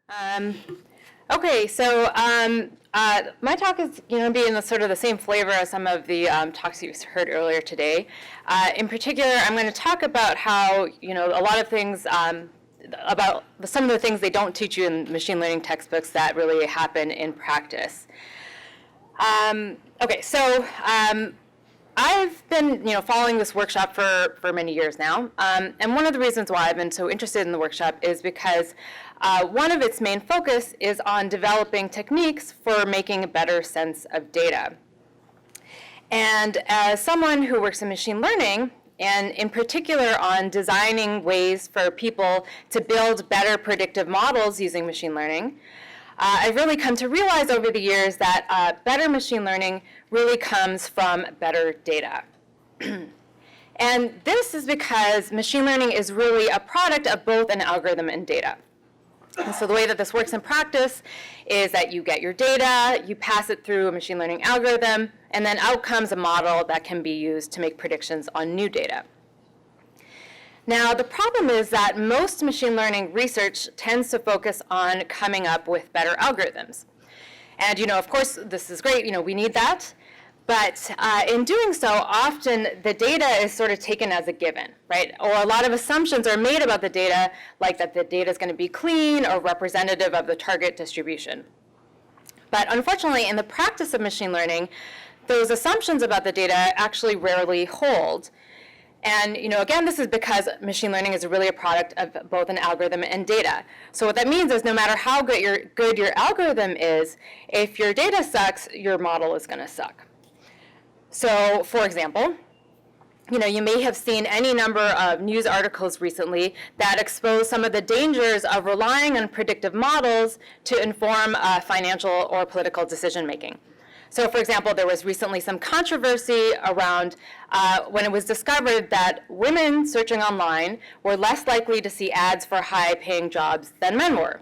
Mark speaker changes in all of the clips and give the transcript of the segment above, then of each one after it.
Speaker 1: Um, okay, so my talk is going to be in the sort of the same flavor as some of the talks you heard earlier today. In particular, I'm going to talk about how a lot of things about some of the things they don't teach you in machine learning textbooks that really happen in practice. Okay, so I've been following this workshop for many years now, and one of the reasons why I've been so interested in the workshop is because one of its main focus is on developing techniques for making a better sense of data. And as someone who works in machine learning, and in particular on designing ways for people to build better predictive models using machine learning, I've really come to realize over the years that better machine learning really comes from better data. And this is because machine learning is really a product of both an algorithm and data. And so the way that this works in practice is that you get your data, you pass it through a machine learning algorithm, and then out comes a model that can be used to make predictions on new data. Now, the problem is that most machine learning research tends to focus on coming up with better algorithms. And of course, this is great, we need that. But in doing so, often the data is sort of taken as a given, right? Or a lot of assumptions are made about the data, like that the data is going to be clean or representative of the target distribution. But unfortunately, in the practice of machine learning, those assumptions about the data actually rarely hold. And again, this is because machine learning is really a product of both an algorithm and data. So what that means is no matter how good your algorithm is, if your data sucks, your model is going to suck. So, for example, you may have seen any number of news articles recently that expose some of the dangers of relying on predictive models to inform financial or political decision making. So, for example, there was recently some controversy around when it was discovered that women searching online were less likely to see ads for high-paying jobs than men were.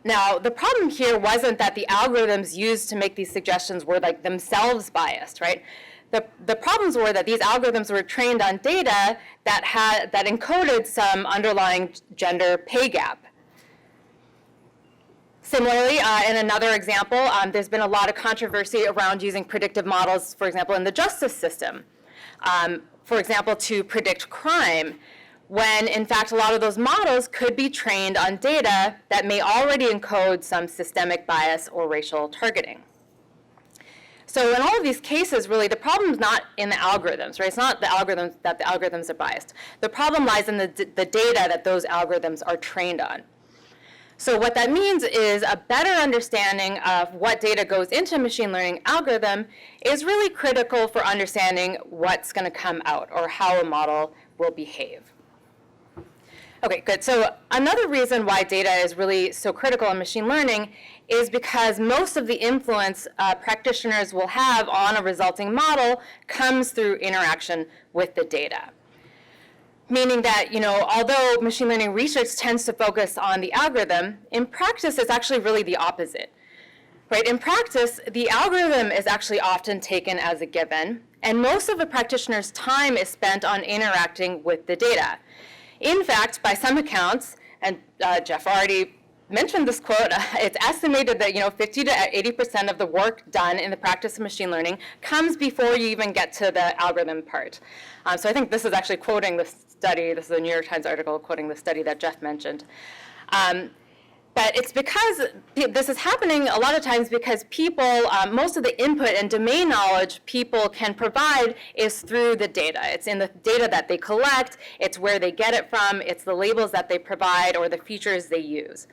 Speaker 1: Now, the problem here wasn't that the algorithms used to make these suggestions were themselves biased, right? The problems were that these algorithms were trained on data that encoded some underlying gender pay gap. Similarly, in another example, there's been a lot of controversy around using predictive models, for example, in the justice system. For example, to predict crime, when in fact a lot of those models could be trained on data that may already encode some systemic bias or racial targeting. So in all of these cases, really, the problem is not in the algorithms, right? It's not the algorithms that the algorithms are biased. The problem lies in the data that those algorithms are trained on. So what that means is a better understanding of what data goes into a machine learning algorithm is really critical for understanding what's going to come out or how a model will behave. Okay, good. So another reason why data is really so critical in machine learning is because most of the influence practitioners will have on a resulting model comes through interaction with the data. Meaning that, although machine learning research tends to focus on the algorithm, in practice it's actually really the opposite. Right? In practice, the algorithm is actually often taken as a given, and most of a practitioner's time is spent on interacting with the data. In fact, by some accounts, and Jeff already mentioned this quote, it's estimated that 50 to 80% of the work done in the practice of machine learning comes before you even get to the algorithm part. So I think this is actually quoting the study. This is a New York Times article quoting the study that Jeff mentioned. But it's because this is happening a lot of times because people, most of the input and domain knowledge people can provide is through the data. It's in the data that they collect, it's where they get it from, it's the labels that they provide or the features they use.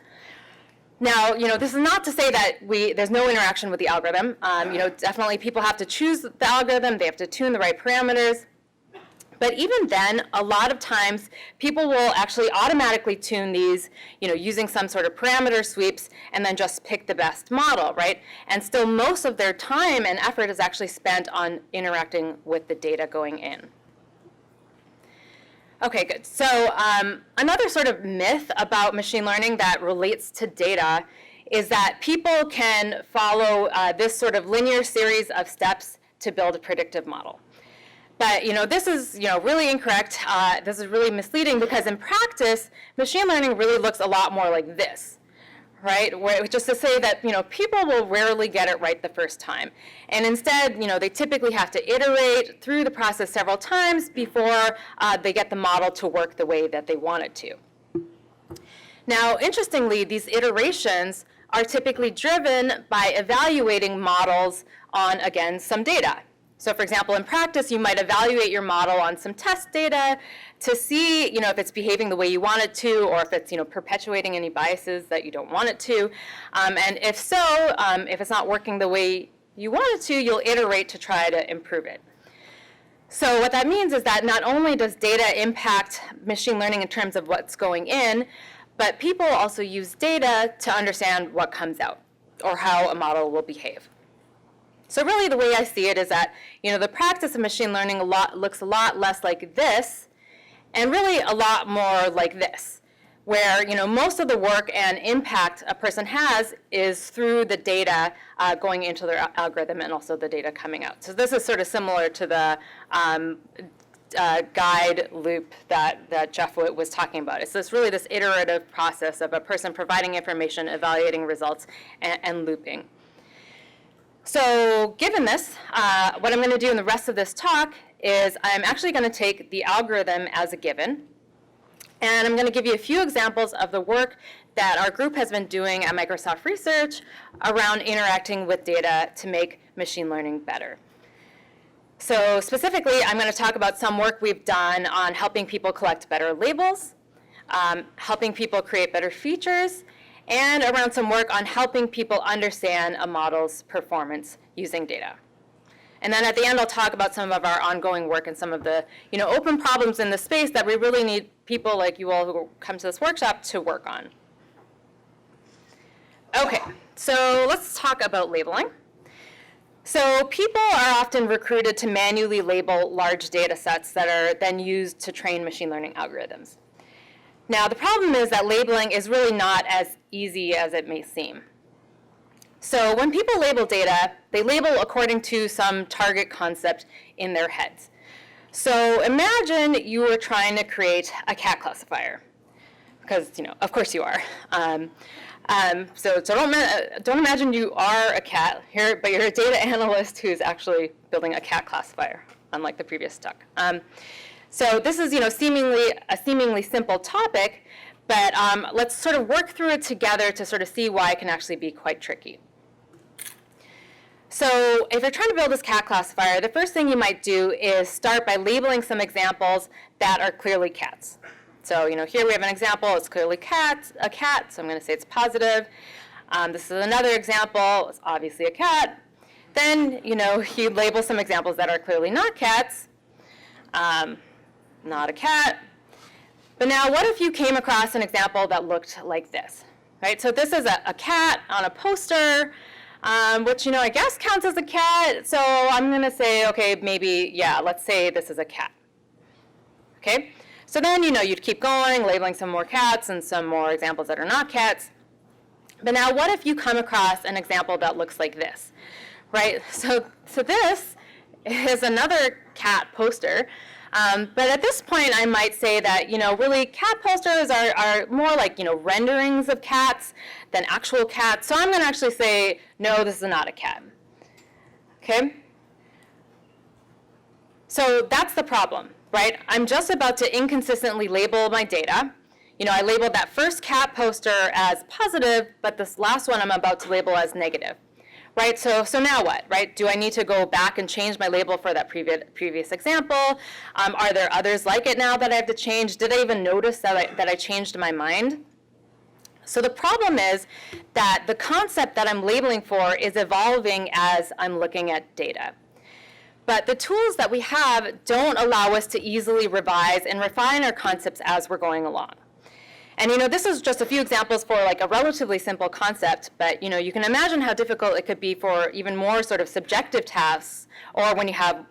Speaker 1: Now, this is not to say that there's no interaction with the algorithm. Definitely people have to choose the algorithm, they have to tune the right parameters. But even then, a lot of times, people will actually automatically tune these, using some sort of parameter sweeps, and then just pick the best model, right? And still, most of their time and effort is actually spent on interacting with the data going in. Okay, good. So another sort of myth about machine learning that relates to data is that people can follow this sort of linear series of steps to build a predictive model. But this is really incorrect. This is really misleading because in practice, machine learning really looks a lot more like this, right? Where, just to say that people will rarely get it right the first time, and instead they typically have to iterate through the process several times before they get the model to work the way that they want it to. Now, interestingly, these iterations are typically driven by evaluating models on, again, some data. So for example, in practice, you might evaluate your model on some test data to see if it's behaving the way you want it to, or if it's perpetuating any biases that you don't want it to. And if so, if it's not working the way you want it to, you'll iterate to try to improve it. So what that means is that not only does data impact machine learning in terms of what's going in, but people also use data to understand what comes out, or how a model will behave. So really the way I see it is that the practice of machine learning looks a lot less like this, and really a lot more like this, where most of the work and impact a person has is through the data going into their algorithm and also the data coming out. So this is sort of similar to the guide loop that Jeff was talking about. It's really this iterative process of a person providing information, evaluating results, and looping. So given this, what I'm going to do in the rest of this talk is I'm actually going to take the algorithm as a given, and I'm going to give you a few examples of the work that our group has been doing at Microsoft Research around interacting with data to make machine learning better. So specifically, I'm going to talk about some work we've done on helping people collect better labels, helping people create better features, and around some work on helping people understand a model's performance using data. And then at the end, I'll talk about some of our ongoing work and some of the open problems in the space that we really need people like you all who come to this workshop to work on. Okay, so let's talk about labeling. So people are often recruited to manually label large data sets that are then used to train machine learning algorithms. Now, the problem is that labeling is really not as easy as it may seem. So when people label data, they label according to some target concept in their heads. So imagine you were trying to create a cat classifier, because of course you are. So don't imagine you are a cat here, but you're a data analyst who's actually building a cat classifier, unlike the previous talk. So this is a seemingly simple topic, but let's sort of work through it together to sort of see why it can actually be quite tricky. So if you're trying to build this cat classifier, the first thing you might do is start by labeling some examples that are clearly cats. So here we have an example, it's clearly a cat, so I'm going to say it's positive. This is another example, it's obviously a cat. Then you label some examples that are clearly not cats. Not a cat. But now what if you came across an example that looked like this, right? So this is a cat on a poster, which I guess counts as a cat. So I'm going to say, okay, maybe, yeah, let's say this is a cat. Okay? So then you'd keep going, labeling some more cats and some more examples that are not cats. But now what if you come across an example that looks like this, right? So this is another cat poster. But at this point, I might say that, really cat posters are more like, renderings of cats than actual cats. So I'm going to actually say, no, this is not a cat. Okay? So that's the problem, right? I'm just about to inconsistently label my data. I labeled that first cat poster as positive, but this last one I'm about to label as negative. Right, so now what, right? Do I need to go back and change my label for that previous example? Are there others like it now that I have to change? Did I even notice that I changed my mind? So the problem is that the concept that I'm labeling for is evolving as I'm looking at data. But the tools that we have don't allow us to easily revise and refine our concepts as we're going along. And this is just a few examples for like a relatively simple concept, but you can imagine how difficult it could be for even more sort of subjective tasks, or when you have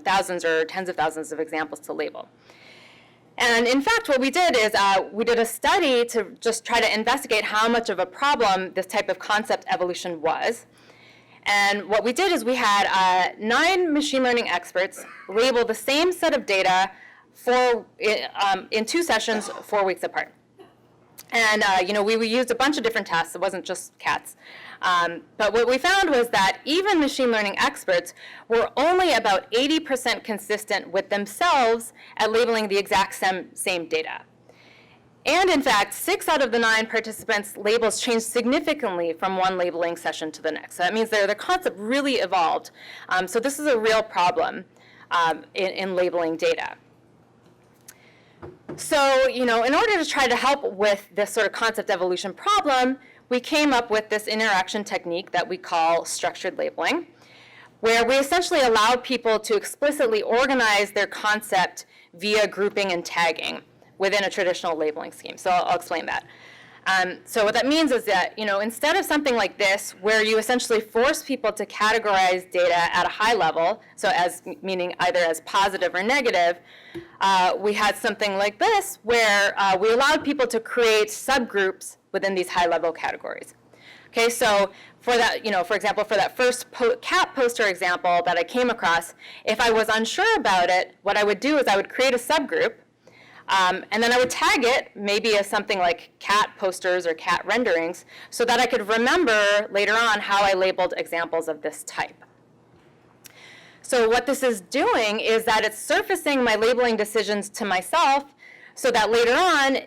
Speaker 1: thousands or tens of thousands of examples to label. And in fact, what we did is we did a study to just try to investigate how much of a problem this type of concept evolution was. And what we did is we had 9 machine learning experts label the same set of data in 2 sessions 4 weeks apart. And we used a bunch of different tests. It wasn't just cats. But what we found was that even machine learning experts were only about 80% consistent with themselves at labeling the exact same data. And in fact, 6 out of the 9 participants' labels changed significantly from one labeling session to the next. So that means their concept really evolved. So this is a real problem in labeling data. So, in order to try to help with this sort of concept evolution problem, we came up with this interaction technique that we call structured labeling, where we essentially allowed people to explicitly organize their concept via grouping and tagging within a traditional labeling scheme. So I'll explain that. So what that means is that, instead of something like this, where you essentially force people to categorize data at a high level, so as meaning either as positive or negative, we had something like this, where we allowed people to create subgroups within these high-level categories. Okay, so for that, for example, for that first cat poster example that I came across, if I was unsure about it, what I would do is I would create a subgroup, and then I would tag it maybe as something like cat posters or cat renderings so that I could remember later on how I labeled examples of this type. So what this is doing is that it's surfacing my labeling decisions to myself so that later on,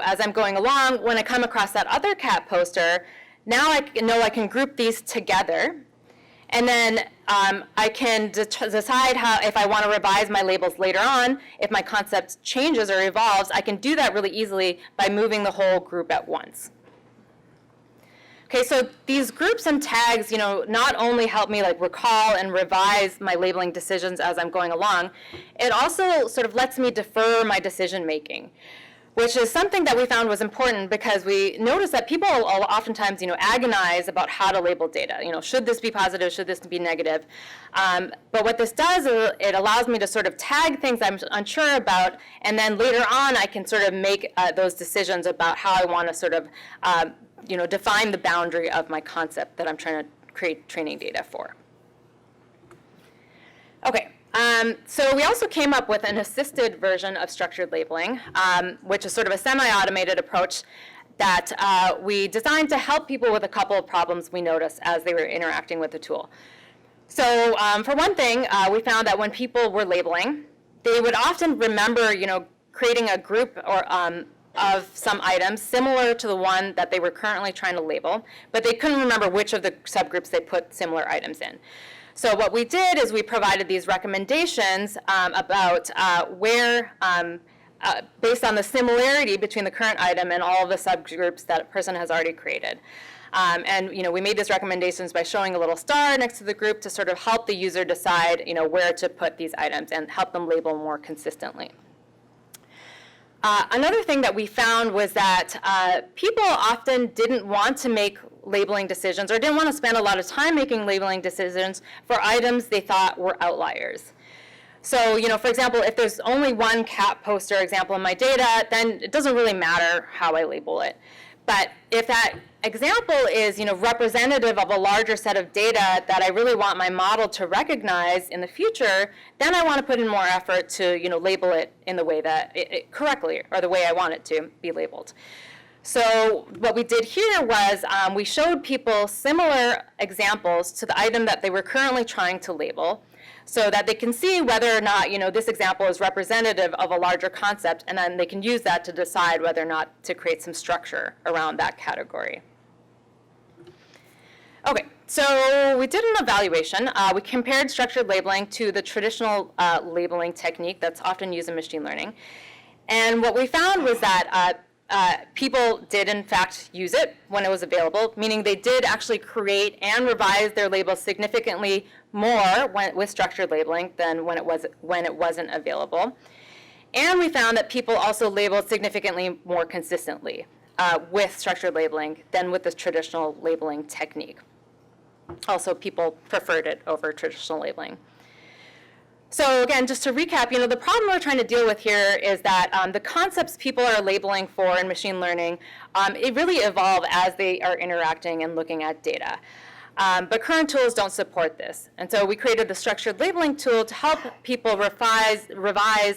Speaker 1: as I'm going along, when I come across that other cat poster, now I know I can group these together. And then I can decide if I want to revise my labels later on, if my concept changes or evolves, I can do that really easily by moving the whole group at once. Okay, so these groups and tags, not only help me recall and revise my labeling decisions as I'm going along, it also sort of lets me defer my decision making, which is something that we found was important because we noticed that people oftentimes, agonize about how to label data. Should this be positive? Should this be negative? But what this does is it allows me to sort of tag things I'm unsure about, and then later on I can sort of make those decisions about how I want to sort of, define the boundary of my concept that I'm trying to create training data for. Okay. So we also came up with an assisted version of structured labeling, which is sort of a semi-automated approach that we designed to help people with a couple of problems we noticed as they were interacting with the tool. So for one thing, we found that when people were labeling, they would often remember, creating a group or of some items similar to the one that they were currently trying to label, but they couldn't remember which of the subgroups they put similar items in. So what we did is we provided these recommendations about where, based on the similarity between the current item and all of the subgroups that a person has already created. And we made these recommendations by showing a little star next to the group to sort of help the user decide where to put these items and help them label more consistently. Another thing that we found was that people often didn't want to make labeling decisions or didn't want to spend a lot of time making labeling decisions for items they thought were outliers. So, for example, if there's only one cat poster example in my data, then it doesn't really matter how I label it. But if that example is, representative of a larger set of data that I really want my model to recognize in the future, then I want to put in more effort to, label it in the way that correctly, or the way I want it to be labeled. So what we did here was we showed people similar examples to the item that they were currently trying to label, so that they can see whether or not this example is representative of a larger concept, and then they can use that to decide whether or not to create some structure around that category. Okay, so we did an evaluation. We compared structured labeling to the traditional labeling technique that's often used in machine learning. And what we found was that people did, in fact, use it when it was available, meaning they did actually create and revise their labels significantly more with structured labeling than when it wasn't available. And we found that people also labeled significantly more consistently with structured labeling than with this traditional labeling technique. Also, people preferred it over traditional labeling. So again, just to recap, the problem we're trying to deal with here is that the concepts people are labeling for in machine learning, it really evolve as they are interacting and looking at data. But current tools don't support this. And so we created the structured labeling tool to help people revise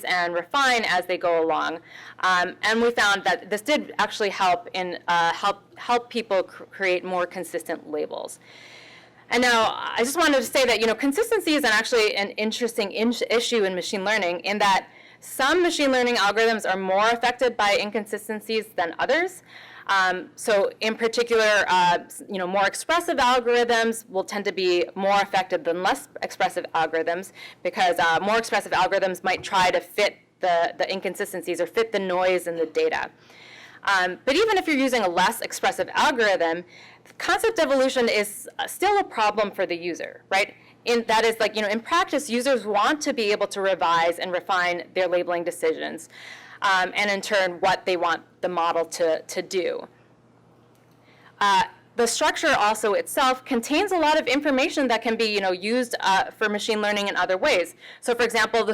Speaker 1: and refine as they go along. And we found that this did actually help in help people create more consistent labels. And now I just wanted to say that consistency is actually an interesting issue in machine learning, in that some machine learning algorithms are more affected by inconsistencies than others. So in particular, more expressive algorithms will tend to be more affected than less expressive algorithms, because more expressive algorithms might try to fit the inconsistencies or fit the noise in the data. But even if you're using a less expressive algorithm, concept evolution is still a problem for the user, right? That is, in practice, users want to be able to revise and refine their labeling decisions, and in turn, what they want the model to do. The structure also itself contains a lot of information that can be, used for machine learning in other ways. So, for example,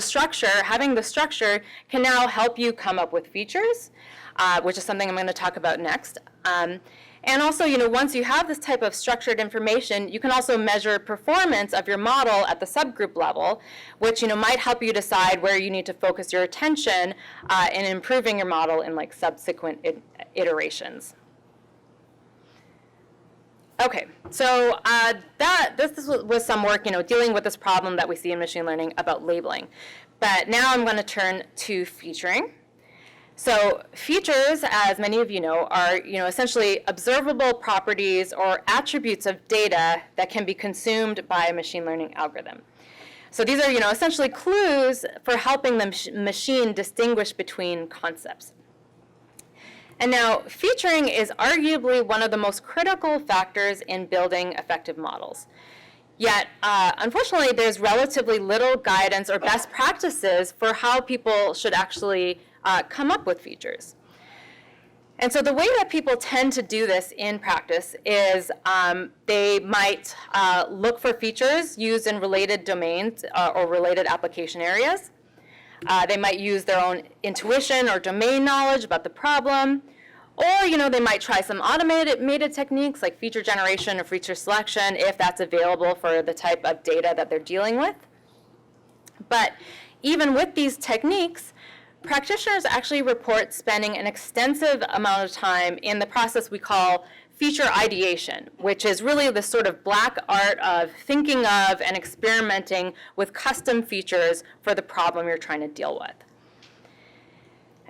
Speaker 1: having the structure can now help you come up with features, which is something I'm going to talk about next. And also, once you have this type of structured information, you can also measure performance of your model at the subgroup level, which might help you decide where you need to focus your attention in improving your model in subsequent iterations. Okay, so this was some work, dealing with this problem that we see in machine learning about labeling. But now I'm going to turn to featuring. So features, as many of you know, are essentially observable properties or attributes of data that can be consumed by a machine learning algorithm. So these are essentially clues for helping the machine distinguish between concepts. And now featuring is arguably one of the most critical factors in building effective models. Yet, unfortunately, there's relatively little guidance or best practices for how people should actually come up with features. And so the way that people tend to do this in practice is they might look for features used in related domains or related application areas. They might use their own intuition or domain knowledge about the problem. Or they might try some automated techniques like feature generation or feature selection if that's available for the type of data that they're dealing with. But even with these techniques, practitioners actually report spending an extensive amount of time in the process we call feature ideation, which is really the sort of black art of thinking of and experimenting with custom features for the problem you're trying to deal with.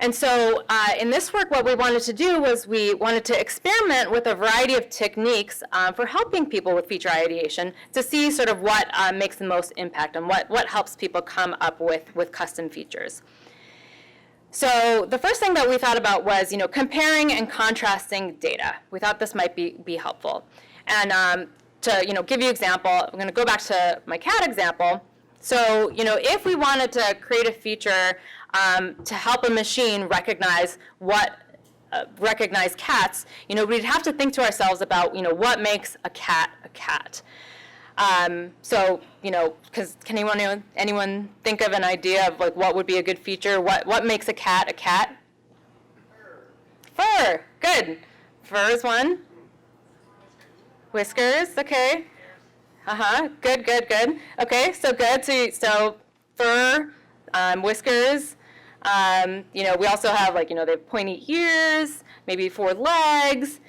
Speaker 1: And so in this work, what we wanted to do was we wanted to experiment with a variety of techniques for helping people with feature ideation to see sort of what makes the most impact and what helps people come up with custom features. So the first thing that we thought about was comparing and contrasting data. We thought this might be helpful. And to give you an example, I'm going to go back to my cat example. So if we wanted to create a feature to help a machine recognize cats, we'd have to think to ourselves about what makes a cat a cat. So because can anyone think of an idea of what would be a good feature? What makes a cat a cat? Fur. Good. Fur is one. Whiskers. Okay. Good. Okay. So good. So fur, whiskers. We also have they have pointy ears, maybe 4 legs.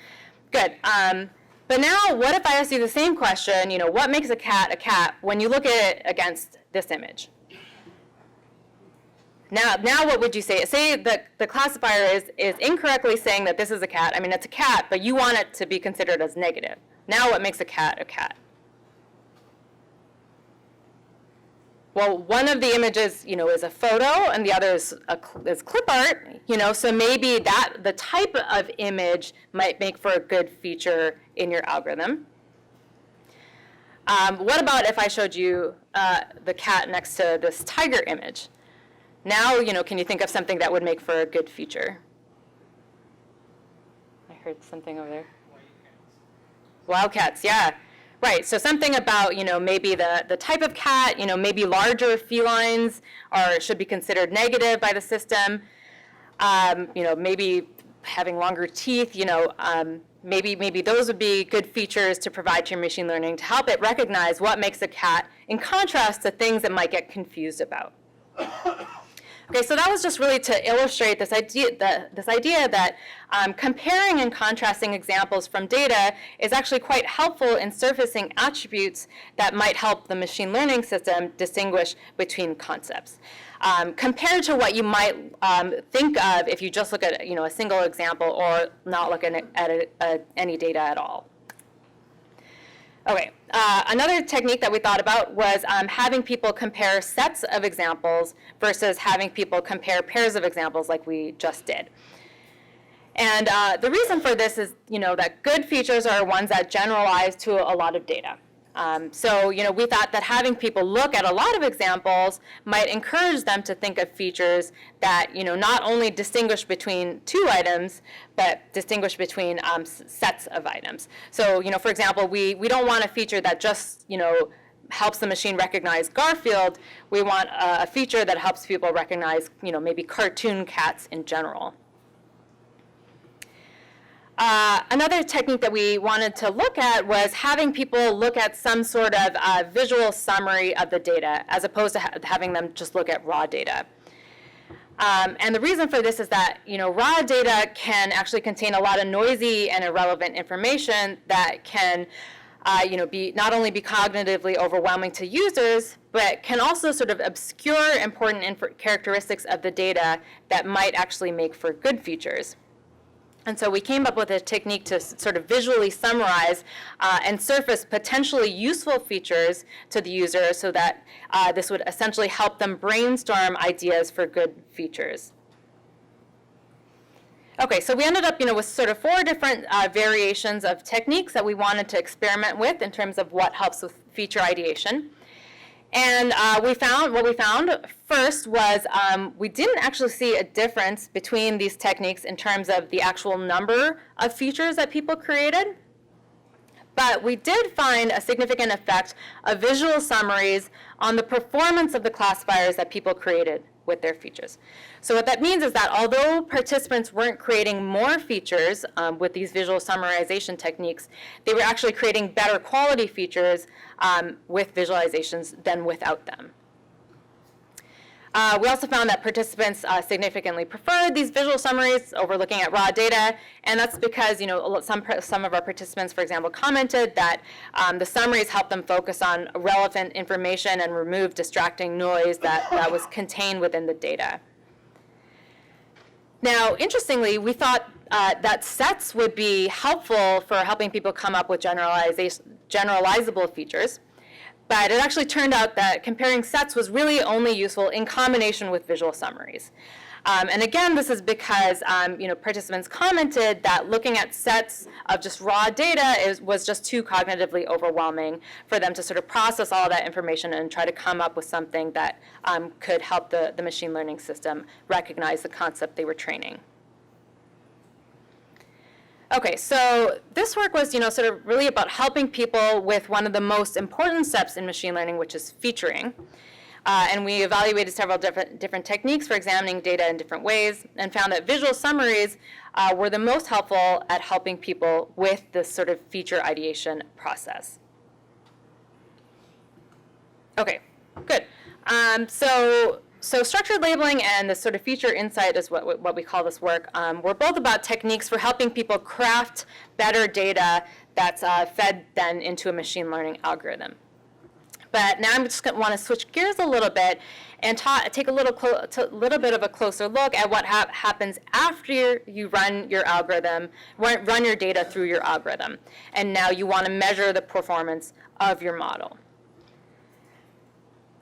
Speaker 1: Good. But now, what if I ask you the same question, what makes a cat when you look at it against this image? Now what would you say? Say that the classifier is incorrectly saying that this is a cat. I mean, it's a cat, but you want it to be considered as negative. Now what makes a cat a cat? Well, one of the images, is a photo, and the other is clip art. So maybe the type of image might make for a good feature in your algorithm. What about if I showed you the cat next to this tiger image? Now, can you think of something that would make for a good feature? I heard something over there. Wildcats, yeah. Right, so something about, maybe the type of cat, maybe larger felines should be considered negative by the system. Maybe having longer teeth, maybe those would be good features to provide to your machine learning to help it recognize what makes a cat, in contrast to things it might get confused about. Okay, so that was just really to illustrate this idea that comparing and contrasting examples from data is actually quite helpful in surfacing attributes that might help the machine learning system distinguish between concepts. Compared to what you might think of if you just look at a single example or not look at any data at all. Okay, another technique that we thought about was having people compare sets of examples versus having people compare pairs of examples like we just did. And the reason for this is that good features are ones that generalize to a lot of data. So we thought that having people look at a lot of examples might encourage them to think of features that not only distinguish between two items, but distinguish between sets of items. So for example, we don't want a feature that just helps the machine recognize Garfield. We want a feature that helps people recognize maybe cartoon cats in general. Another technique that we wanted to look at was having people look at some sort of visual summary of the data as opposed to having them just look at raw data. And the reason for this is that raw data can actually contain a lot of noisy and irrelevant information that can not only be cognitively overwhelming to users, but can also sort of obscure important characteristics of the data that might actually make for good features. And so we came up with a technique to sort of visually summarize and surface potentially useful features to the user so that this would essentially help them brainstorm ideas for good features. Okay, so we ended up with sort of 4 different variations of techniques that we wanted to experiment with in terms of what helps with feature ideation. And what we found first was we didn't actually see a difference between these techniques in terms of the actual number of features that people created. But we did find a significant effect of visual summaries on the performance of the classifiers that people created with their features. So what that means is that although participants weren't creating more features with these visual summarization techniques, they were actually creating better quality features with visualizations than without them. We also found that participants significantly preferred these visual summaries over looking at raw data, and that's because some of our participants, for example, commented that the summaries helped them focus on relevant information and remove distracting noise that was contained within the data. Now, interestingly, we thought that sets would be helpful for helping people come up with generalizable features. But it actually turned out that comparing sets was really only useful in combination with visual summaries. And again, this is because participants commented that looking at sets of just raw data was just too cognitively overwhelming for them to sort of process all that information and try to come up with something that could help the machine learning system recognize the concept they were training. Okay, so this work was, sort of really about helping people with one of the most important steps in machine learning, which is featuring. And we evaluated several different techniques for examining data in different ways and found that visual summaries were the most helpful at helping people with this sort of feature ideation process. Okay, good. So structured labeling and the sort of feature insight is what we call this work. We're both about techniques for helping people craft better data that's fed then into a machine learning algorithm. But now I'm just going to want to switch gears a little bit and take a little bit of a closer look at what happens after you run your algorithm, run your data through your algorithm. And now you want to measure the performance of your model.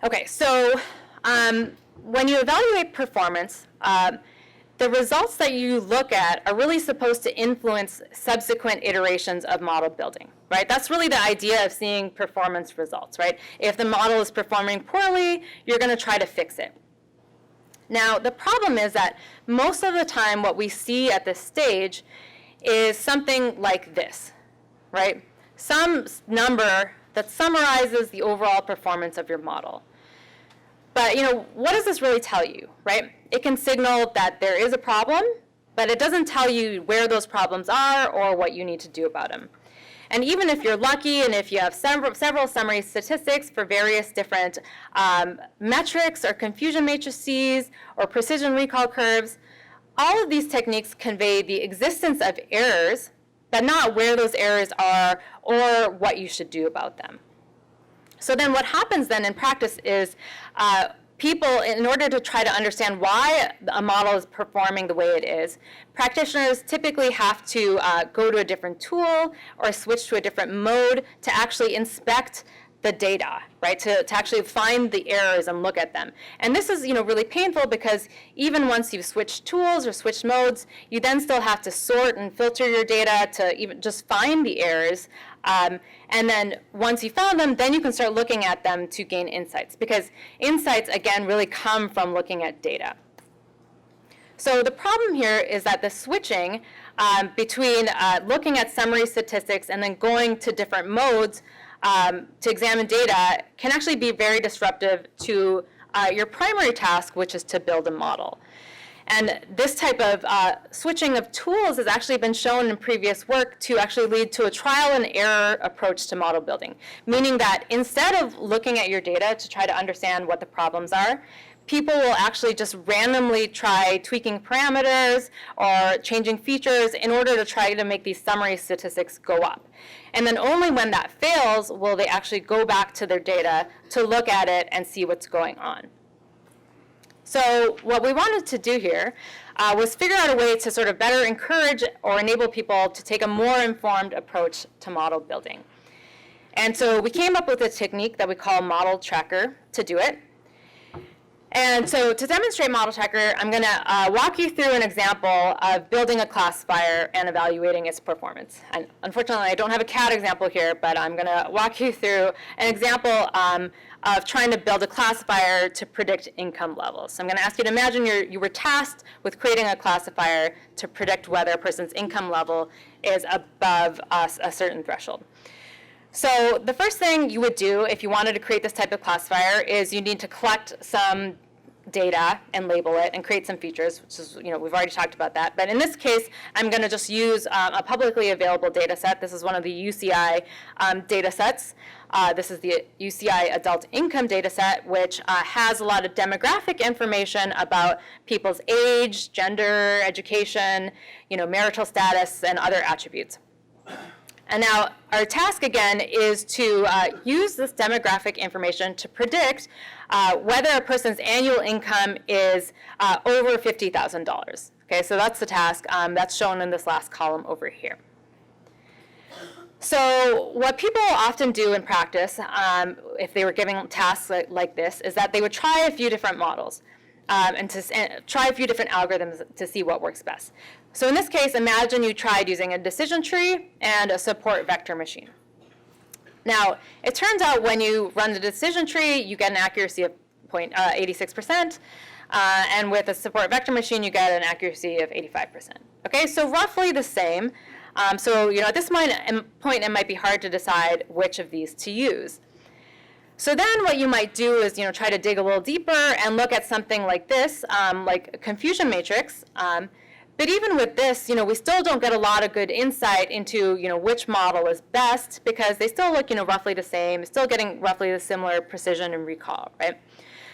Speaker 1: Okay, so when you evaluate performance, the results that you look at are really supposed to influence subsequent iterations of model building, right? That's really the idea of seeing performance results, right? If the model is performing poorly, you're going to try to fix it. Now, the problem is that most of the time what we see at this stage is something like this, right? Some number that summarizes the overall performance of your model. But what does this really tell you, right? It can signal that there is a problem, but it doesn't tell you where those problems are or what you need to do about them. And even if you're lucky and if you have several summary statistics for various different metrics or confusion matrices or precision recall curves, all of these techniques convey the existence of errors, but not where those errors are or what you should do about them. So then what happens then in practice is people, in order to try to understand why a model is performing the way it is, practitioners typically have to go to a different tool or switch to a different mode to actually inspect the data, right? To actually find the errors and look at them. And this is, really painful because even once you've switched tools or switched modes, you then still have to sort and filter your data to even just find the errors. And then once you found them, then you can start looking at them to gain insights, because insights, again, really come from looking at data. So the problem here is that the switching between looking at summary statistics and then going to different modes to examine data can actually be very disruptive to your primary task, which is to build a model. And this type of switching of tools has actually been shown in previous work to actually lead to a trial and error approach to model building, meaning that instead of looking at your data to try to understand what the problems are, people will actually just randomly try tweaking parameters or changing features in order to try to make these summary statistics go up. And then only when that fails will they actually go back to their data to look at it and see what's going on. So what we wanted to do here was figure out a way to sort of better encourage or enable people to take a more informed approach to model building. And so we came up with a technique that we call model tracker to do it. And so to demonstrate model tracker, I'm going to walk you through an example of building a classifier and evaluating its performance. And unfortunately, I don't have a CAD example here, but I'm going to walk you through an example of trying to build a classifier to predict income levels. So I'm going to ask you to imagine you were tasked with creating a classifier to predict whether a person's income level is above a certain threshold. So the first thing you would do if you wanted to create this type of classifier is you need to collect some data and label it and create some features, which is, we've already talked about that. But in this case, I'm going to just use a publicly available data set. This is one of the UCI data sets. This is the UCI adult income data set, which has a lot of demographic information about people's age, gender, education, marital status, and other attributes. And now our task, again, is to use this demographic information to predict whether a person's annual income is over $50,000. Okay, so that's the task. That's shown in this last column over here. So what people often do in practice, if they were giving tasks like this, is that they would try a few different models and try a few different algorithms to see what works best. So in this case, imagine you tried using a decision tree and a support vector machine. Now, it turns out when you run the decision tree, you get an accuracy of 86%, and with a support vector machine, you get an accuracy of 85%. Okay, so roughly the same. So at this point, it might be hard to decide which of these to use. So then what you might do is try to dig a little deeper and look at something like this, like a confusion matrix. But even with this, we still don't get a lot of good insight into, which model is best, because they still look, roughly the same, still getting roughly the similar precision and recall, right?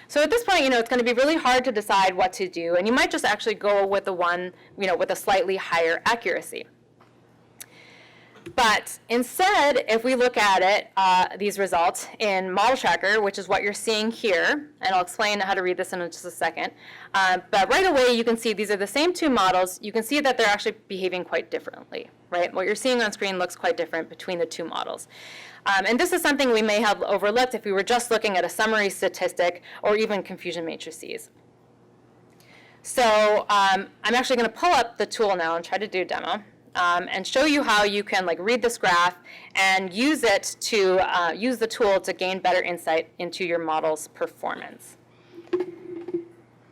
Speaker 1: So at this point, it's going to be really hard to decide what to do, and you might just actually go with the one, with a slightly higher accuracy. But instead, if we look at it, these results in Model Tracker, which is what you're seeing here, and I'll explain how to read this in just a second, but right away you can see these are the same two models. You can see that they're actually behaving quite differently, right? What you're seeing on screen looks quite different between the two models. And this is something we may have overlooked if we were just looking at a summary statistic or even confusion matrices. So I'm actually going to pull up the tool now and try to do a demo. And show you how you can read this graph and use it to use the tool to gain better insight into your model's performance.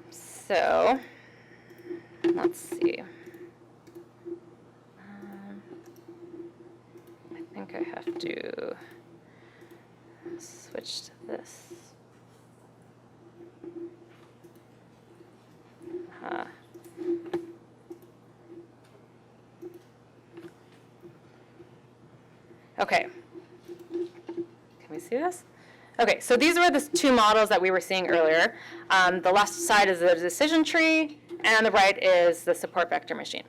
Speaker 1: So let's see. I think I have to switch to this. Okay. Can we see this? Okay, so these were the two models that we were seeing earlier. The left side is the decision tree, and on the right is the support vector machine.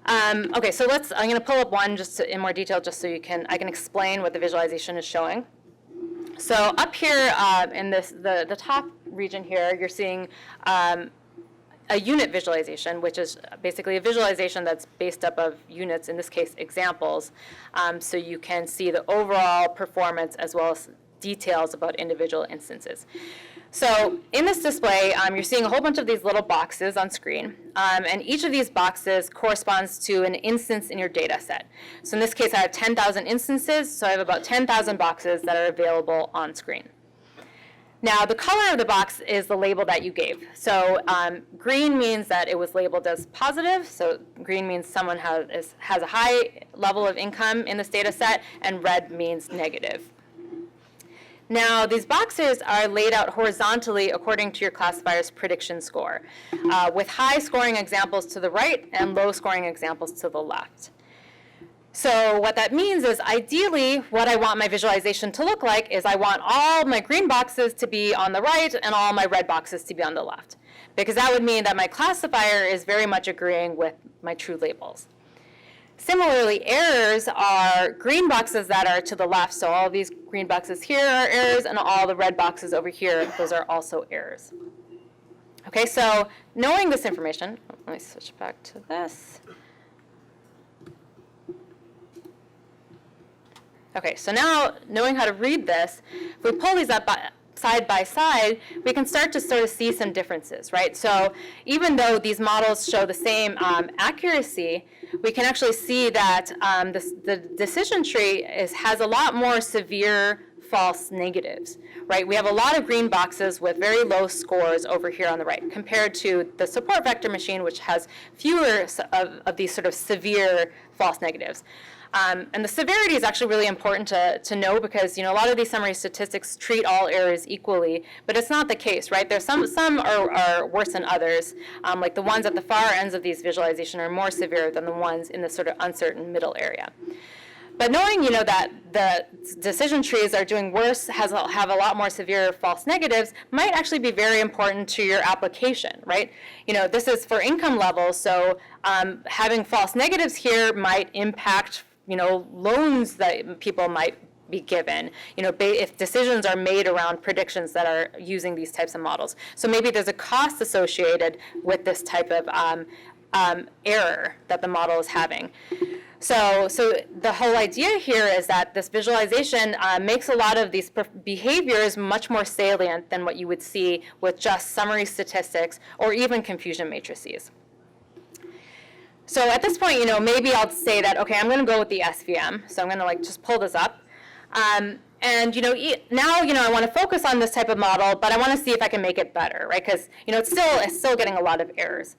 Speaker 1: Okay, so I'm going to pull up one just in more detail, just so I can explain what the visualization is showing. So up here in the top region here, you're seeing a unit visualization, which is basically a visualization that's based up of units, in this case examples, so you can see the overall performance as well as details about individual instances. So in this display, you're seeing a whole bunch of these little boxes on screen, and each of these boxes corresponds to an instance in your data set. So in this case, I have 10,000 instances, so I have about 10,000 boxes that are available on screen. Now, the color of the box is the label that you gave. So green means that it was labeled as positive, so green means someone has a high level of income in this data set, and red means negative. Now, these boxes are laid out horizontally according to your classifier's prediction score, with high scoring examples to the right and low scoring examples to the left. So what that means is, ideally, what I want my visualization to look like is I want all my green boxes to be on the right and all my red boxes to be on the left, because that would mean that my classifier is very much agreeing with my true labels. Similarly, errors are green boxes that are to the left, so all of these green boxes here are errors, and all the red boxes over here, those are also errors. Okay, so knowing this information, let me switch back to this. Okay, so now knowing how to read this, if we pull these up side by side, we can start to sort of see some differences, right? So even though these models show the same accuracy, we can actually see that the decision tree has a lot more severe false negatives, right? We have a lot of green boxes with very low scores over here on the right, compared to the support vector machine, which has fewer of these sort of severe false negatives. And the severity is actually really important to know, because a lot of these summary statistics treat all errors equally, but it's not the case, right? There's some are worse than others. Like the ones at the far ends of these visualization are more severe than the ones in the sort of uncertain middle area. But knowing that the decision trees are doing worse, have a lot more severe false negatives, might actually be very important to your application, right? This is for income levels, so having false negatives here might impact loans that people might be given, if decisions are made around predictions that are using these types of models. So maybe there's a cost associated with this type of error that the model is having. So the whole idea here is that this visualization makes a lot of these behaviors much more salient than what you would see with just summary statistics or even confusion matrices. So at this point, maybe I'll say that, okay, I'm going to go with the SVM. So I'm going to just pull this up. And now I want to focus on this type of model, but I want to see if I can make it better, right? Because it's still getting a lot of errors.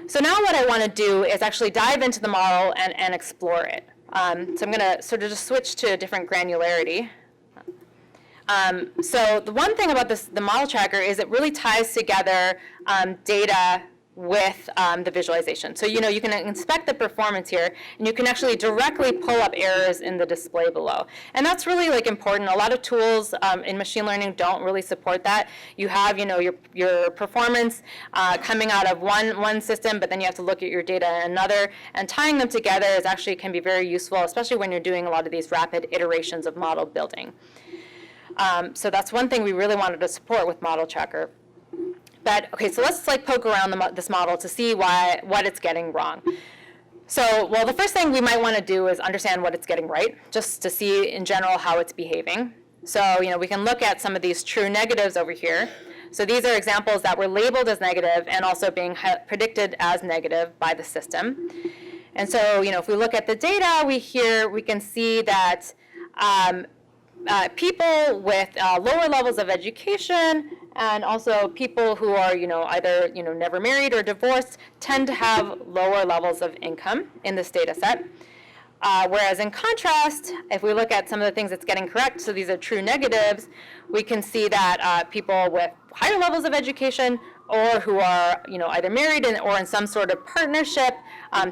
Speaker 1: So now what I want to do is actually dive into the model and explore it. So I'm going to sort of just switch to a different granularity. So the one thing about the model tracker is it really ties together data with the visualization. So you can inspect the performance here, and you can actually directly pull up errors in the display below. And that's really important. A lot of tools in machine learning don't really support that. You have your performance coming out of one system, but then you have to look at your data in another, and tying them together can be very useful, especially when you're doing a lot of these rapid iterations of model building. So that's one thing we really wanted to support with Model Tracker. But okay, so let's poke around this model to see what it's getting wrong. So, well, the first thing we might want to do is understand what it's getting right, just to see in general how it's behaving. So, we can look at some of these true negatives over here. So these are examples that were labeled as negative and also being predicted as negative by the system. And so, if we look at the data, we can see that people with lower levels of education and also people who are, either, never married or divorced tend to have lower levels of income in this data set. Whereas in contrast, if we look at some of the things that's getting correct, so these are true negatives, we can see that people with higher levels of education or who are, either married or in some sort of partnership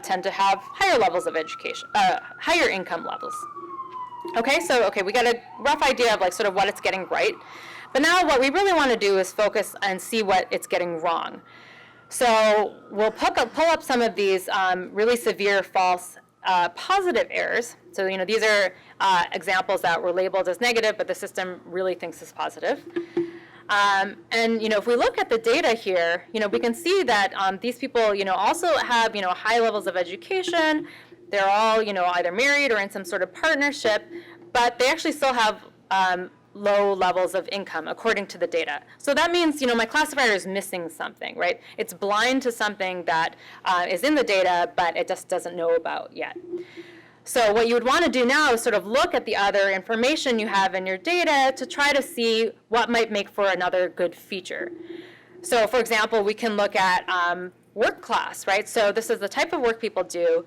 Speaker 1: tend to have higher levels of education, higher income levels. Okay, so we got a rough idea of like sort of what it's getting right. But now what we really want to do is focus and see what it's getting wrong. So we'll pull up some of these really severe false positive errors. So these are examples that were labeled as negative, but the system really thinks is positive. And if we look at the data here, we can see that these people also have high levels of education. They're all either married or in some sort of partnership, but they actually still have low levels of income according to the data. So that means my classifier is missing something, right? It's blind to something that is in the data, but it just doesn't know about yet. So what you would want to do now is sort of look at the other information you have in your data to try to see what might make for another good feature. So for example, we can look at work class, right? So this is the type of work people do.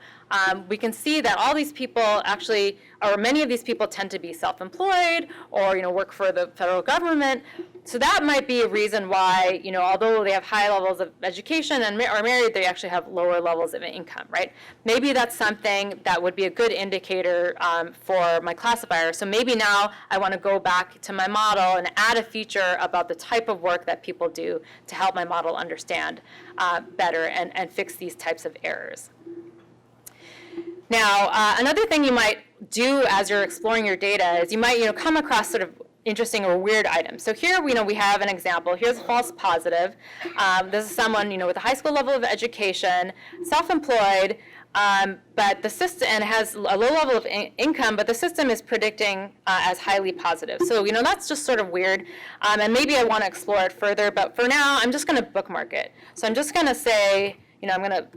Speaker 1: We can see that all these people actually, or many of these people tend to be self-employed or work for the federal government. So that might be a reason why, although they have high levels of education and are married, they actually have lower levels of income, right? Maybe that's something that would be a good indicator for my classifier. So maybe now I want to go back to my model and add a feature about the type of work that people do to help my model understand better and fix these types of errors. Now, another thing you might do as you're exploring your data is you might come across sort of interesting or weird items. So here we have an example. Here's a false positive. This is someone with a high school level of education, self-employed, but the system and has a low level of income, but the system is predicting as highly positive. So that's just sort of weird, and maybe I want to explore it further. But for now, I'm just going to bookmark it. So I'm just going to say, I'm going to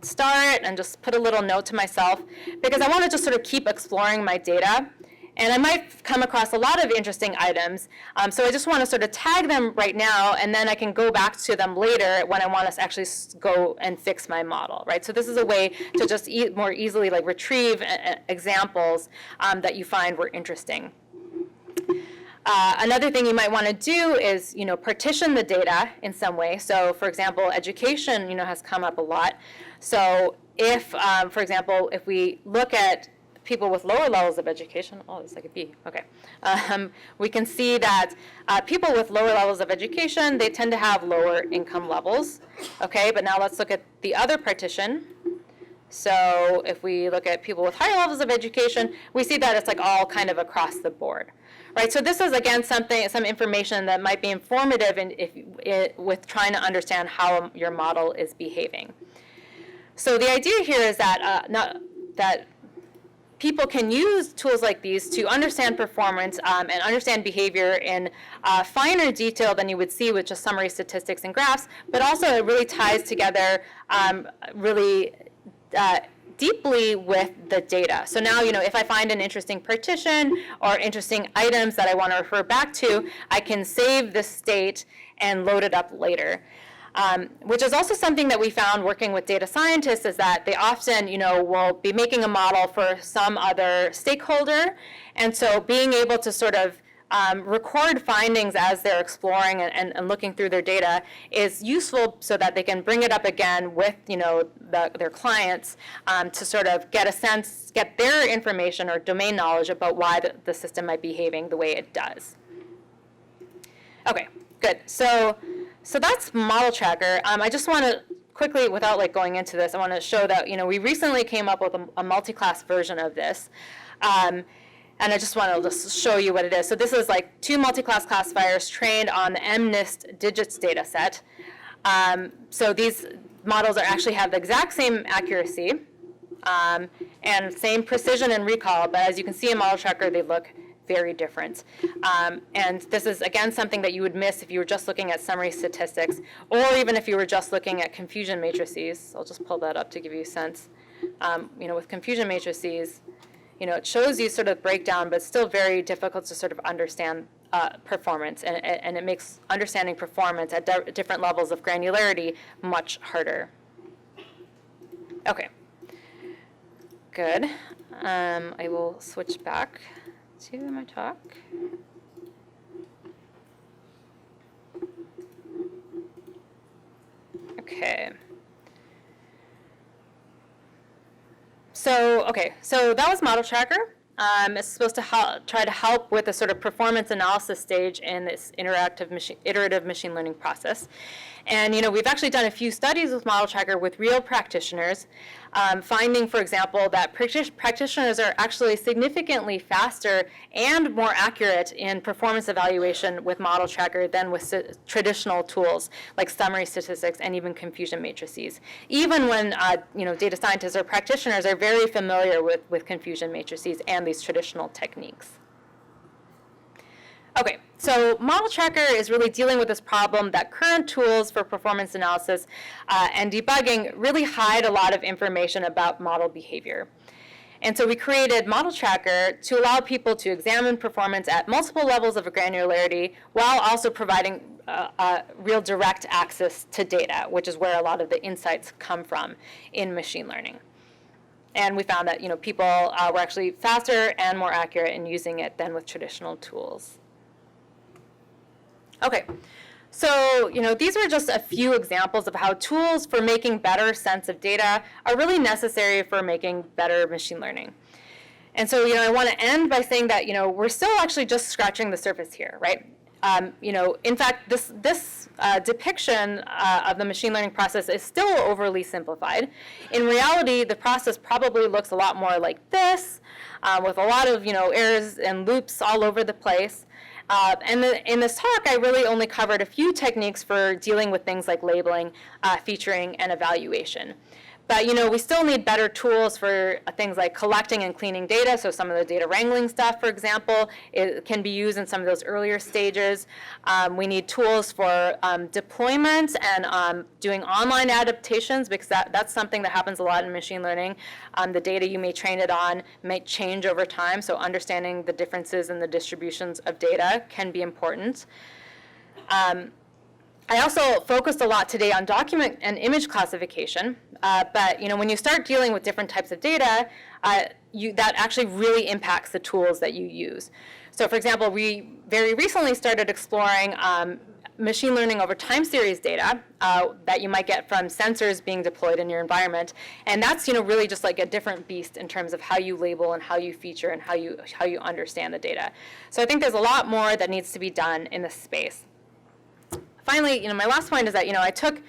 Speaker 1: star it and just put a little note to myself because I want to just sort of keep exploring my data. And I might come across a lot of interesting items. So I just want to sort of tag them right now, and then I can go back to them later when I want to actually go and fix my model, right? So this is a way to just more easily retrieve examples that you find were interesting. Another thing you might want to do is, partition the data in some way. So, for example, education, has come up a lot. So if, for example, if we look at people with lower levels of education, oh, it's like a B, okay. We can see that people with lower levels of education, they tend to have lower income levels, okay? But now let's look at the other partition. So if we look at people with higher levels of education, we see that it's all kind of across the board, right? So this is, again, some information that might be informative with trying to understand how your model is behaving. So the idea here is that, that people can use tools like these to understand performance and understand behavior in finer detail than you would see with just summary statistics and graphs, but also it really ties together really deeply with the data. So now, if I find an interesting partition or interesting items that I want to refer back to, I can save this state and load it up later. Which is also something that we found working with data scientists is that they often, will be making a model for some other stakeholder. And so being able to sort of record findings as they're exploring and looking through their data is useful so that they can bring it up again with, their clients to sort of get their information or domain knowledge about why the system might be behaving the way it does. Okay, good. So that's Model Tracker. I just want to quickly, without going into this, I want to show that we recently came up with a multi-class version of this, and I just want to just show you what it is. So this is 2 multi-class classifiers trained on the MNIST digits data set. So these models actually have the exact same accuracy and same precision and recall, but as you can see in Model Tracker, they look very different. And this is, again, something that you would miss if you were just looking at summary statistics, or even if you were just looking at confusion matrices. I'll just pull that up to give you a sense. With confusion matrices, it shows you sort of breakdown, but still very difficult to sort of understand performance, and it makes understanding performance at different levels of granularity much harder. Okay, good. I will switch back to my talk. Okay. So that was Model Tracker. is supposed to try to help with the sort of performance analysis stage in this iterative machine learning process. And we've actually done a few studies with Model Tracker with real practitioners, finding, for example, that practitioners are actually significantly faster and more accurate in performance evaluation with Model Tracker than with traditional tools like summary statistics and even confusion matrices. Even when data scientists or practitioners are very familiar with confusion matrices and these traditional techniques. Okay, so Model Tracker is really dealing with this problem that current tools for performance analysis and debugging really hide a lot of information about model behavior. And so we created Model Tracker to allow people to examine performance at multiple levels of granularity while also providing real direct access to data, which is where a lot of the insights come from in machine learning. And we found that people were actually faster and more accurate in using it than with traditional tools. Okay, so these were just a few examples of how tools for making better sense of data are really necessary for making better machine learning. And so I want to end by saying that we're still actually just scratching the surface here, right? In fact, this depiction of the machine learning process is still overly simplified. In reality, the process probably looks a lot more like this, with a lot of errors and loops all over the place. And in this talk, I really only covered a few techniques for dealing with things like labeling, featuring, and evaluation. But we still need better tools for things like collecting and cleaning data. So some of the data wrangling stuff, for example, can be used in some of those earlier stages. We need tools for deployment and doing online adaptations, because that's something that happens a lot in machine learning. The data you may train it on may change over time, so understanding the differences in the distributions of data can be important. I also focused a lot today on document and image classification, but when you start dealing with different types of data, that actually really impacts the tools that you use. So for example, we very recently started exploring machine learning over time series data that you might get from sensors being deployed in your environment, and that's really just like a different beast in terms of how you label and how you feature and how you understand the data. So I think there's a lot more that needs to be done in this space. Finally, my last point is that I took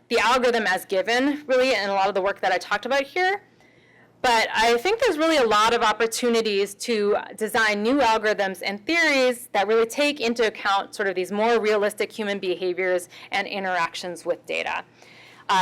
Speaker 1: the algorithm as given, really, in a lot of the work that I talked about here. But I think there's really a lot of opportunities to design new algorithms and theories that really take into account sort of these more realistic human behaviors and interactions with data.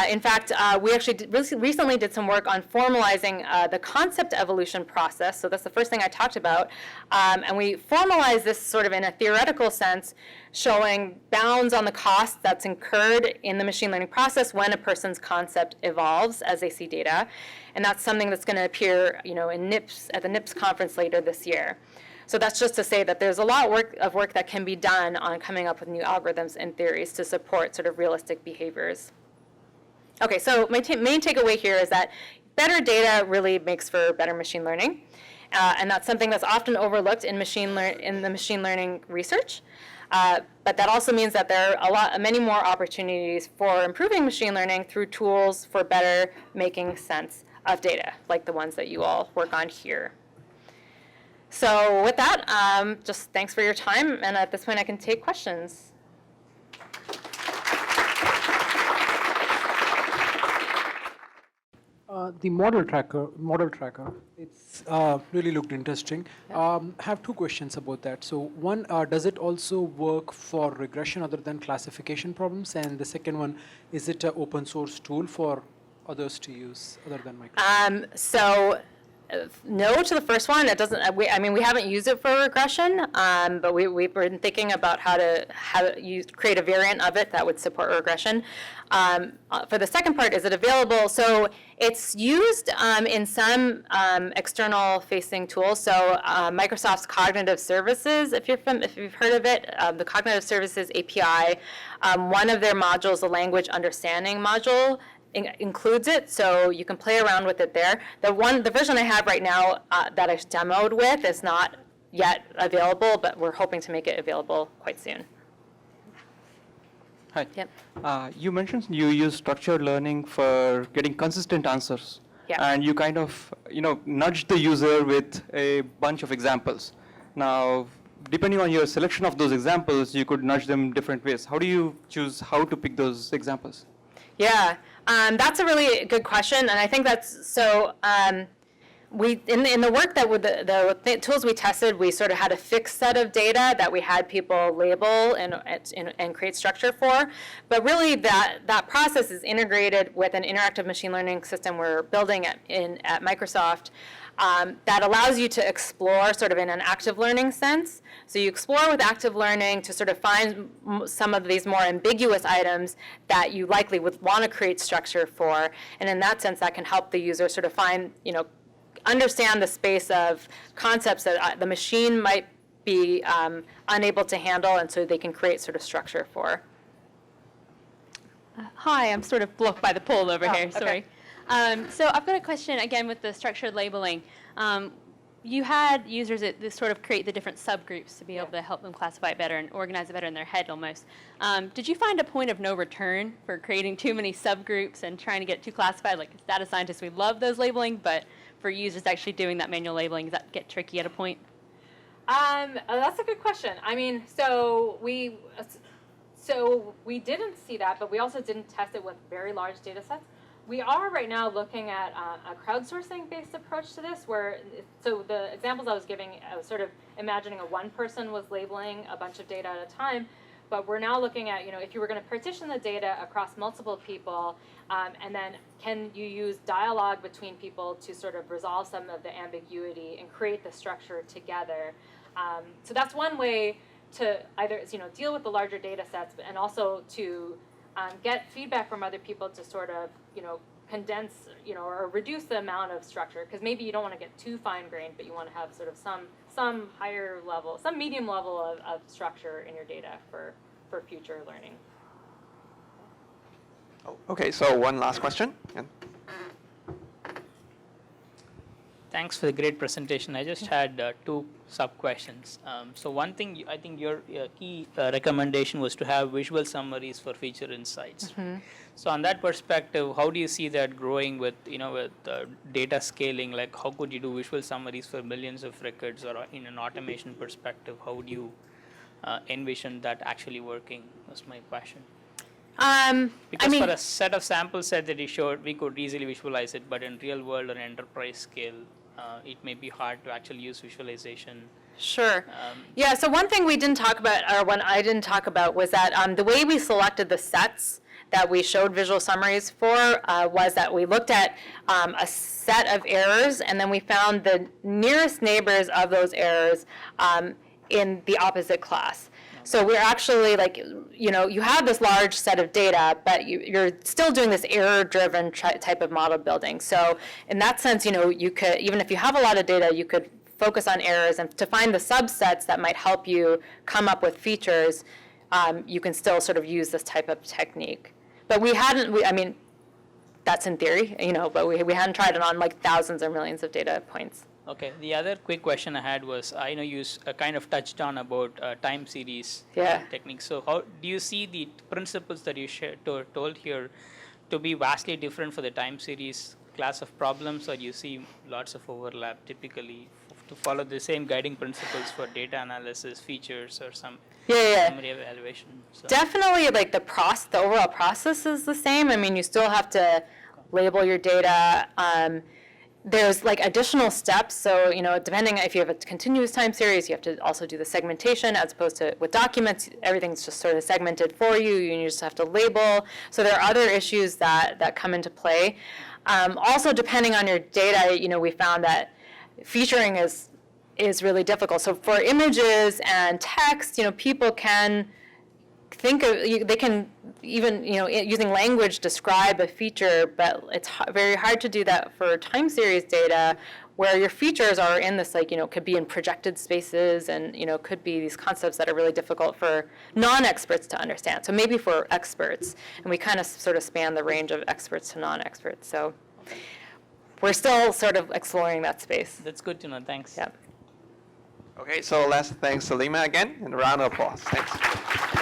Speaker 1: In fact, we actually recently did some work on formalizing the concept evolution process. So that's the first thing I talked about. And we formalized this sort of in a theoretical sense, showing bounds on the cost that's incurred in the machine learning process when a person's concept evolves as they see data. And that's something that's going to appear in NIPS, at the NIPS conference later this year. So that's just to say that there's a lot of work that can be done on coming up with new algorithms and theories to support sort of realistic behaviors. Okay, so my main takeaway here is that better data really makes for better machine learning, and that's something that's often overlooked in the machine learning research. But that also means that there are many more opportunities for improving machine learning through tools for better making sense of data, like the ones that you all work on here. So with that, just thanks for your time, and at this point I can take questions.
Speaker 2: The model tracker, it's really looked interesting. I have two questions about that. So one, does it also work for regression other than classification problems? And the second one, is it an open source tool for others to use other than Microsoft?
Speaker 1: No to the first one. It doesn't. We haven't used it for regression, but we've been thinking about how to create a variant of it that would support regression. For the second part, is it available? So it's used in some external-facing tools. So Microsoft's Cognitive Services, if you've heard of it, the Cognitive Services API, one of their modules, the language understanding module, includes it, so you can play around with it there. The version I have right now that I demoed with is not yet available, but we're hoping to make it available quite soon.
Speaker 3: Hi.
Speaker 1: Yep.
Speaker 3: You mentioned you use structured learning for getting consistent answers.
Speaker 1: Yeah.
Speaker 3: and you kind of nudge the user with a bunch of examples. Now, depending on your selection of those examples, you could nudge them different ways. How do you choose how to pick those examples?
Speaker 1: Yeah, that's a really good question, and I think that's so. We in the work that with the tools we tested, we sort of had a fixed set of data that we had people label and create structure for. But really, that process is integrated with an interactive machine learning system we're building at Microsoft. That allows you to explore sort of in an active learning sense. So you explore with active learning to sort of find some of these more ambiguous items that you likely would want to create structure for. And in that sense, that can help the user sort of find, understand the space of concepts that the machine might be unable to handle, and so they can create sort of structure for.
Speaker 4: Hi, I'm sort of blocked by the poll over here,
Speaker 1: okay.
Speaker 4: sorry. So I've got a question again with the structured labeling. You had users that sort of create the different subgroups to be able to help them classify it better and organize it better in their head almost. Did you find a point of no return for creating too many subgroups and trying to get too classified? Like as data scientists, we love those labeling, but for users actually doing that manual labeling, does that get tricky at a point?
Speaker 1: That's a good question. I mean, so we didn't see that, but we also didn't test it with very large data sets. We are right now looking at a crowdsourcing-based approach to this, so the examples I was giving, I was sort of imagining one person was labeling a bunch of data at a time, but we're now looking at, if you were going to partition the data across multiple people, and then can you use dialogue between people to sort of resolve some of the ambiguity and create the structure together. So that's one way to either deal with the larger data sets, and also to get feedback from other people to sort of condense or reduce the amount of structure, because maybe you don't want to get too fine-grained, but you want to have sort of some higher level, some medium level of structure in your data for future learning.
Speaker 5: Oh, okay, so one last question. Yeah.
Speaker 6: Thanks for the great presentation. I just had two sub-questions. So one thing, I think your key recommendation was to have visual summaries for feature insights.
Speaker 1: Mm-hmm.
Speaker 6: So on that perspective, how do you see that growing with, with data scaling? Like how could you do visual summaries for millions of records, or in an automation perspective, how would you envision that actually working? That's my question. Because for a set of sample set that you showed, we could easily visualize it, but in real world or enterprise scale, it may be hard to actually use visualization.
Speaker 1: Sure. Yeah, so one thing we didn't talk about, or one I didn't talk about, was that the way we selected the sets that we showed visual summaries for was that we looked at a set of errors, and then we found the nearest neighbors of those errors in the opposite class. So we're actually you have this large set of data, but you're still doing this error-driven type of model building. So in that sense, you could, even if you have a lot of data, you could focus on errors, and to find the subsets that might help you come up with features, you can still sort of use this type of technique. But I mean, that's in theory, but we hadn't tried it on thousands or millions of data points.
Speaker 6: Okay. The other quick question I had was, I know you kind of touched on about time series techniques. So how do you see the principles that you told here to be vastly different for the time series class of problems, or do you see lots of overlap typically to follow the same guiding principles for data analysis, features, or some summary evaluation? So.
Speaker 1: Definitely, the overall process is the same. I mean, you still have to label your data. There's additional steps, so depending if you have a continuous time series, you have to also do the segmentation, as opposed to with documents, everything's just sort of segmented for you, you just have to label. So there are other issues that come into play. Also, depending on your data, we found that featuring is really difficult. So for images and text, people can they can even, using language describe a feature, but it's very hard to do that for time series data, where your features are in this, could be in projected spaces, and, could be these concepts that are really difficult for non-experts to understand. So maybe for experts, and we kind of sort of span the range of experts to non-experts. So we're still sort of exploring that space.
Speaker 6: That's good to know. Thanks.
Speaker 1: Yep.
Speaker 5: Okay, so let's thank Saleema again, and a round of applause. Thanks.